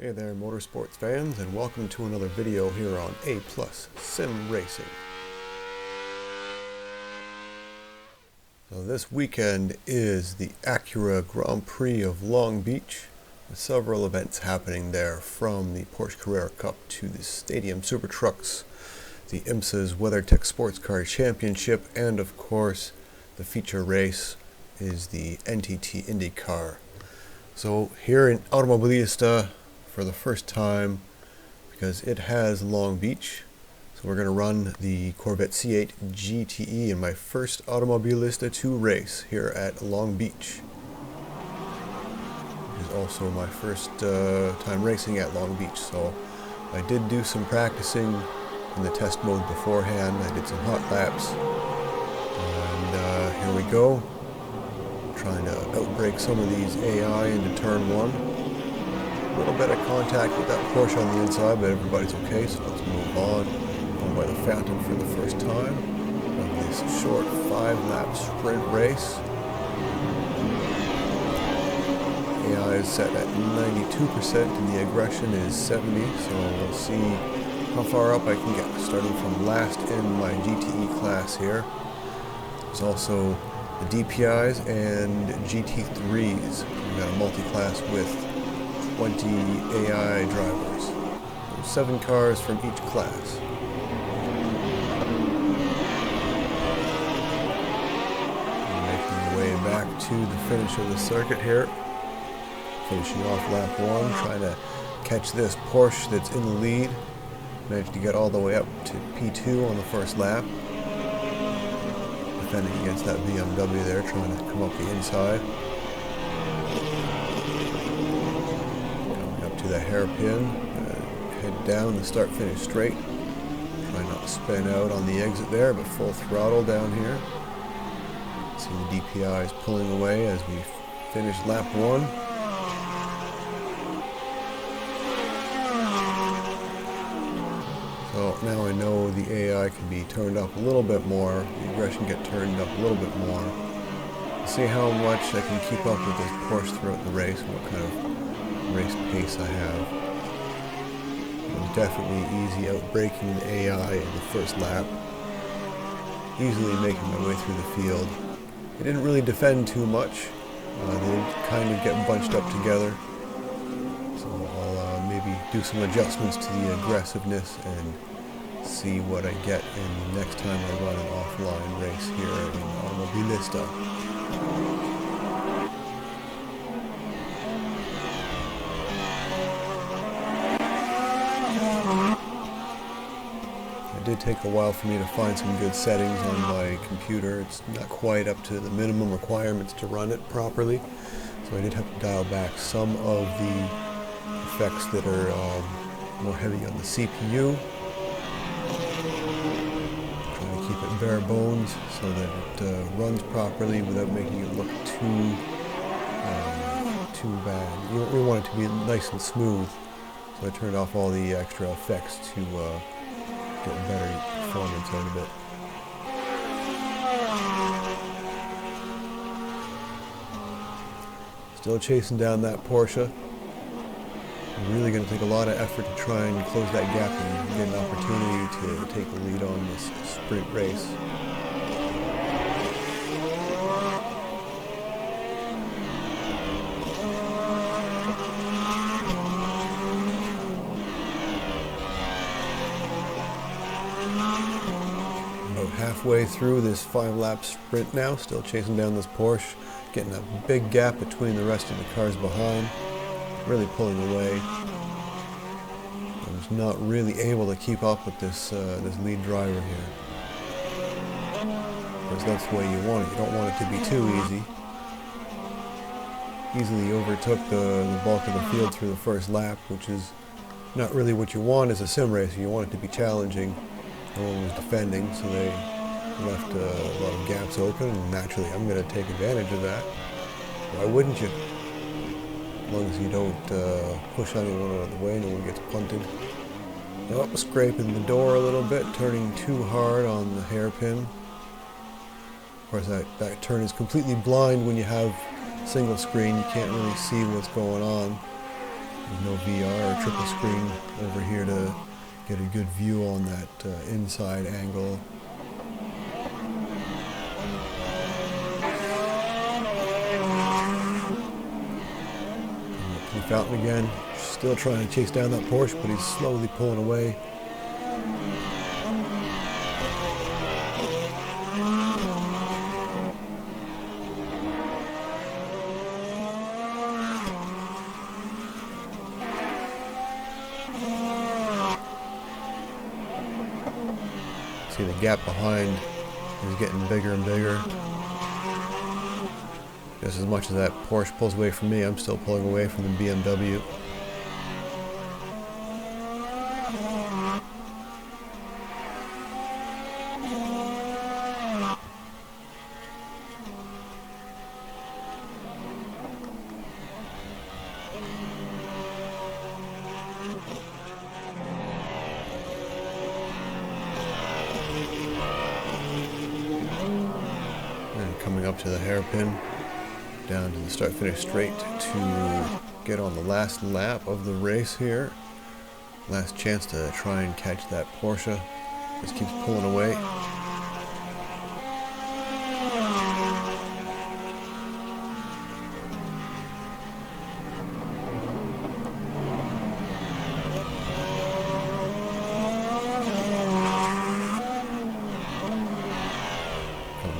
Hey there motorsports fans, and welcome to another video here on A+ Sim Racing. So this weekend is the Acura Grand Prix of Long Beach, with several events happening there, from the Porsche Carrera Cup to the Stadium Super Trucks, the IMSA's WeatherTech Sports Car Championship, and of course the feature race is the NTT IndyCar. So here in Automobilista, for the first time, because it has Long Beach, so we're going to run the Corvette C8 GTE in my first Automobilista 2 race here at Long Beach. It is also my first time racing at Long Beach, so I did do some practicing in the test mode beforehand. I did some hot laps, and here we go, trying to outbrake some of these AI into turn 1. A little bit of contact with that Porsche on the inside, but everybody's okay, so let's move on. Going by the fountain for the first time of this short 5-lap sprint race. AI is set at 92% and the aggression is 70, so we'll see how far up I can get, starting from last in my GTE class here. There's also the DPIs and GT3s. We've got a multi-class with 20 AI drivers. There's 7 cars from each class. Making the way back to the finish of the circuit here. Finishing off lap 1, trying to catch this Porsche that's in the lead. Managed to get all the way up to P2 on the first lap. Defending against that BMW there, trying to come up the inside. To the hairpin, head down the start finish straight. Try not to spin out on the exit there, but full throttle down here. See the DPIs pulling away as we finish lap 1. So now I know the AI can be turned up a little bit more, the aggression get turned up a little bit more. See how much I can keep up with this Porsche throughout the race and what kind of race pace I have. It was definitely easy outbraking the AI in the first lap. Easily making my way through the field. They didn't really defend too much. They did kind of get bunched up together. So I'll maybe do some adjustments to the aggressiveness and see what I get in the next time I run an offline race here in Automobilista. It did take a while for me to find some good settings on my computer. It's not quite up to the minimum requirements to run it properly, so I did have to dial back some of the effects that are more heavy on the CPU. Trying to keep it bare bones so that it runs properly without making it look too bad. You don't really want it to be nice and smooth, so I turned off all the extra effects to get better performance out of it. Still chasing down that Porsche. Really going to take a lot of effort to try and close that gap and get an opportunity to take the lead on this sprint race. Halfway through this 5-lap sprint now, still chasing down this Porsche, getting a big gap between the rest of the cars behind, really pulling away. I was not really able to keep up with this this lead driver here. Because that's the way you want it. You don't want it to be too easy. Easily overtook the bulk of the field through the first lap, which is not really what you want as a sim racer. You want it to be challenging. No one was defending, so they left a lot of gaps open, and naturally I'm going to take advantage of that. Why wouldn't you? As long as you don't push anyone out of the way, no one gets punted. Oh, scraping the door a little bit, turning too hard on the hairpin. Of course, that turn is completely blind when you have single screen. You can't really see what's going on. There's no VR or triple screen over here to get a good view on that inside angle. And the fountain again, still trying to chase down that Porsche, but he's slowly pulling away. See the gap behind is getting bigger and bigger. Just as much as that Porsche pulls away from me, I'm still pulling away from the BMW. Coming up to the hairpin, down to the start-finish straight to get on the last lap of the race here. Last chance to try and catch that Porsche. Just keeps pulling away.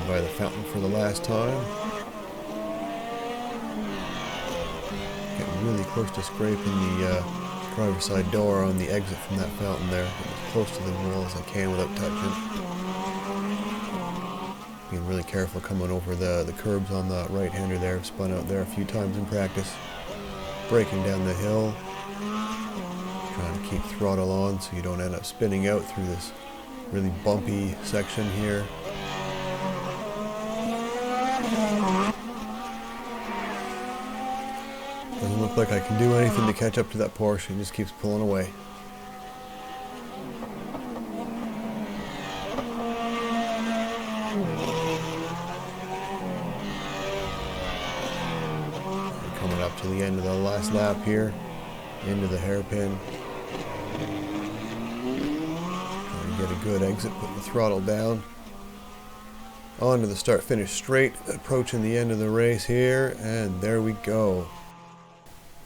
By the fountain for the last time. Getting really close to scraping the driver's side door on the exit from that fountain there. Getting as close to the wall as I can without touching. Being really careful coming over the curbs on the right-hander there. I've spun out there a few times in practice. Braking down the hill. Trying to keep throttle on so you don't end up spinning out through this really bumpy section here. Doesn't look like I can do anything to catch up to that Porsche. It just keeps pulling away. We're coming up to the end of the last lap here, into the hairpin. Trying to get a good exit, put the throttle down. On to the start-finish straight, approaching the end of the race here, and there we go.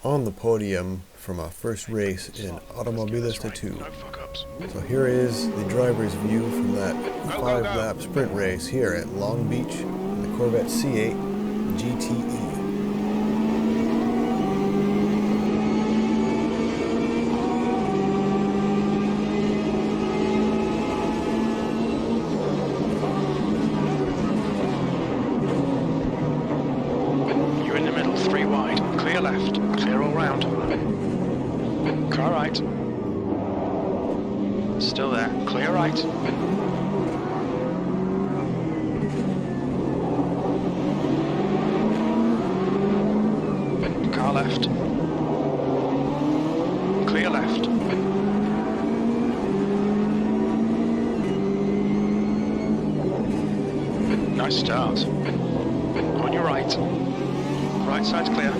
On the podium for my first race in Automobilista 2. So here is the driver's view from that 5-lap sprint race here at Long Beach in the Corvette C8 GTE. Left, clear all round. Car right. Still there, clear right. Car left. Clear left. Nice start. On your right. Right side's clear.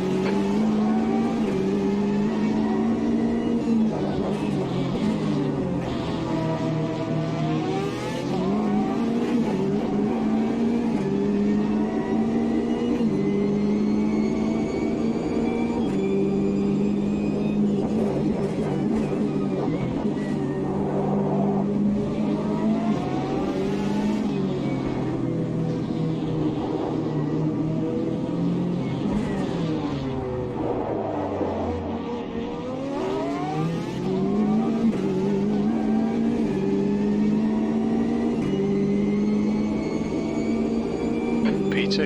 P2.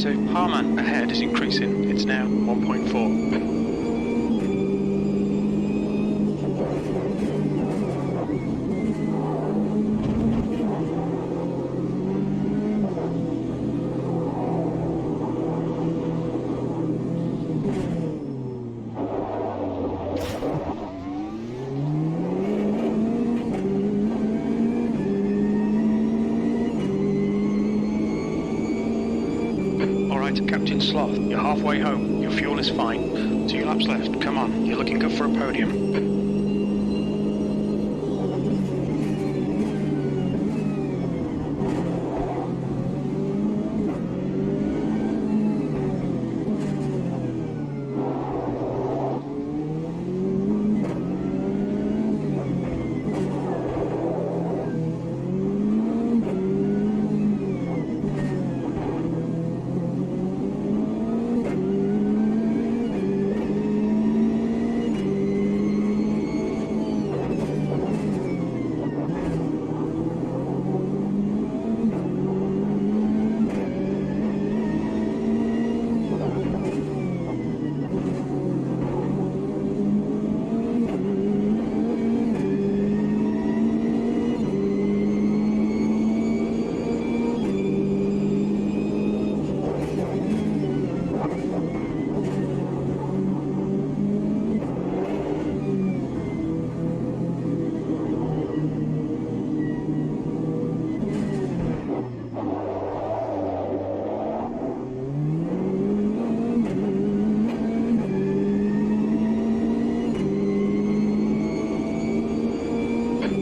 negative. Harman ahead is increasing. It's now 1.4. Captain Sloth, you're halfway home. Your fuel is fine. 2 laps left. Come on, you're looking good for a podium.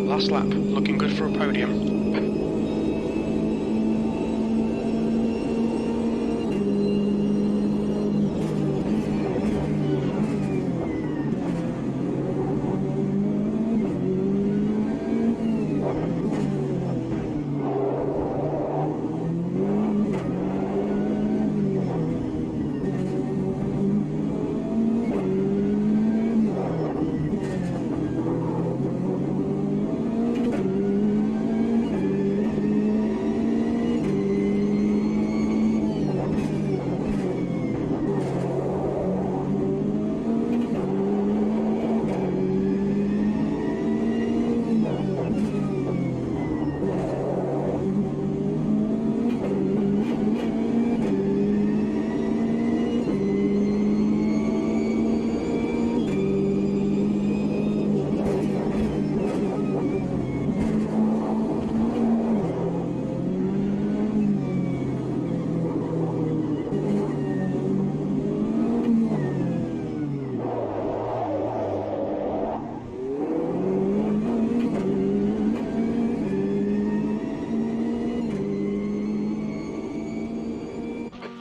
Last lap, looking good for a podium.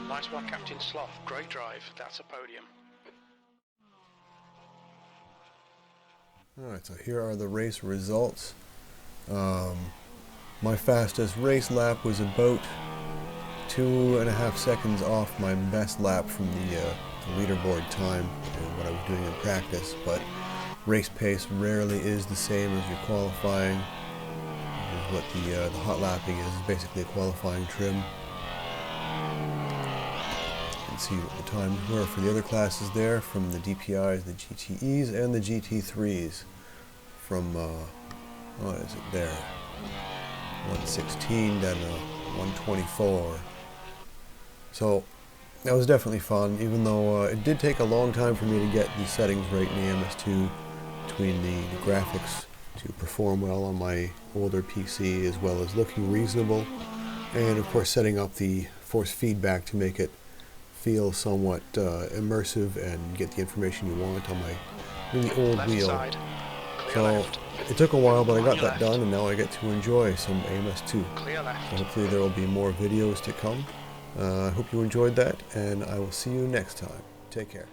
Nice one, Captain Sloth. Great drive. That's a podium. Alright, so here are the race results. My fastest race lap was about 2.5 seconds off my best lap from the leaderboard time and what I was doing in practice, but race pace rarely is the same as your qualifying. What the hot lapping is basically a qualifying trim. See what the times were for the other classes there, from the DPIs, the GTEs, and the GT3s. From, what is it there? 116 down to 124. So, that was definitely fun, even though it did take a long time for me to get the settings right in the AMS2 between the graphics to perform well on my older PC, as well as looking reasonable, and of course setting up the force feedback to make it feel somewhat immersive and get the information you want on my really old wheel. So it took a while, but I got that done, and now I get to enjoy some AMS2. So hopefully there will be more videos to come. I hope you enjoyed that, and I will see you next time. Take care.